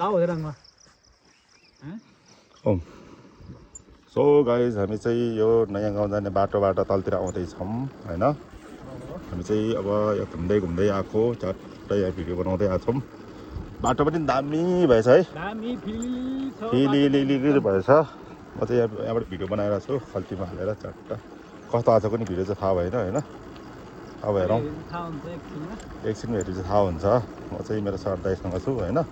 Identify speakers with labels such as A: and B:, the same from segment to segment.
A: So guys हामी चाहिँ यो नयाँ गाउँ जाने बाटोबाट तलतिर आउँदैछौँ हैन। हामी चाहिँ अब यो घुम्दै घुम्दै आएको चट्टै यहाँ भिडियो बनाउँदै आएको छौँ। बाटो पनि दामी भएछ है, फिलिलिलिलि भएछ। म चाहिँ यहाँबाट भिडियो बनाइरहेको छु खल्तीमा हालेर चट्ट। कस्तो आएको पनि भिडियो चाहिँ थाहा भएन होइन। अब हेरौँ एकछिन हेरी चाहिँ थाहा हुन्छ। म चाहिँ मेरो सर दाइसँग छु होइन।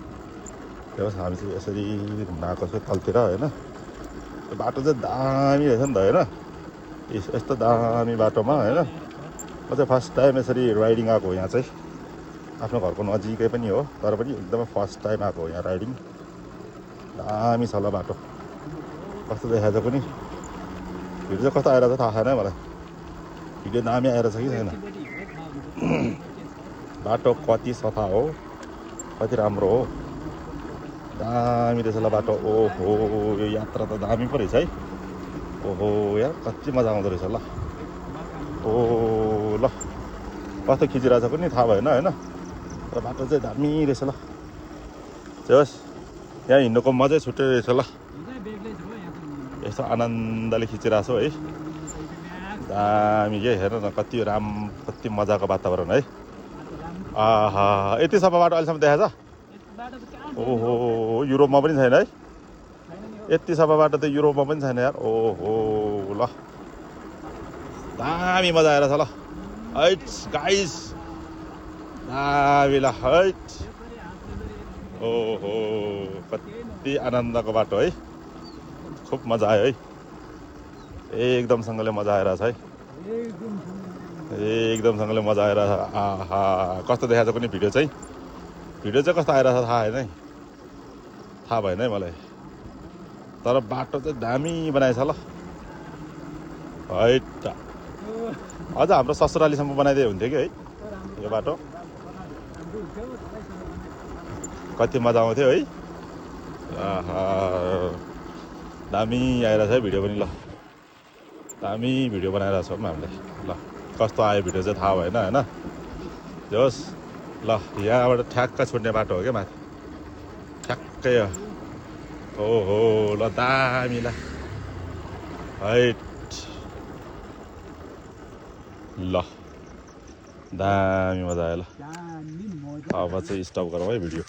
A: त्यस हामी चाहिँ यसरी घुम्न आएको छु तलतिर होइन। त्यो बाटो चाहिँ दामी रहेछ नि त होइन। यस्तो दामी बाटोमा होइन। म चाहिँ फर्स्ट टाइम यसरी राइडिङ आएको हो यहाँ चाहिँ। आफ्नो घरको नजिकै पनि हो तर पनि एकदमै फर्स्ट टाइम आएको हो यहाँ राइडिङ। दामी छ ल बाटो, कस्तो देखाएछ पनि। भिडियो चाहिँ कस्तो आइरहेछ थाहा छैन मलाई। भिडियो दामी आइरहेछ कि छैन। बाटो कति सफा हो, कति राम्रो हो, दामी रहेछ ल बाटो। ओहो यो यात्रा त दामी पो रहेछ है। ओहो यार कति मजा आउँदो रहेछ ल। ओ ल कस्तो खिचिरहेछ पनि थाहा भएन होइन। र बाटो चाहिँ दामी रहेछ ल। होस् यहाँ हिँड्नुको मजै छुट्टै रहेछ ल। यसो आनन्दले खिचिरहेको छु है। दामी के हेर न कति कति मजाको वातावरण है। आहा यति सफा बाटो अहिलेसम्म देखाएछ। ओहो युरोपमा पनि छैन है। यति सफा बाटो त युरोपमा पनि छैन यार। ओहो ल दामी मजा आइरहेछ ल। हैट गाइस दामी ल हैट। ओहो कति आनन्दको बाटो है। खुब मजा आयो है। एकदमसँगले मजा आइरहेछ है। एकदमसँगले मजा आइरहेछ। आहा कस्तो देखाएको पनि भिडियो चाहिँ कस्तो आइरहेछ थाहा होइन है। थाहा भएन है मलाई। तर बाटो चाहिँ दामी बनाएछ ल। हैट अझ हाम्रो ससुरालीसम्म बनाइदिए हुन्थ्यो कि है यो बाटो। कति मजा आउँथ्यो है। आहा दामी आइरहेछ है भिडियो पनि ल। दामी भिडियो बनाइरहेको छौँ हामीले ल। कस्तो आयो भिडियो चाहिँ थाहा भएन होइन। होस् ल यहाँबाट ठ्याक्क छुट्ने बाटो हो क्या माथि ठ्याक्कै हो। ओहो ल दामी ल हैट ल दामी मजा आयो ल। अब चाहिँ स्टप गरौँ है भिडियो।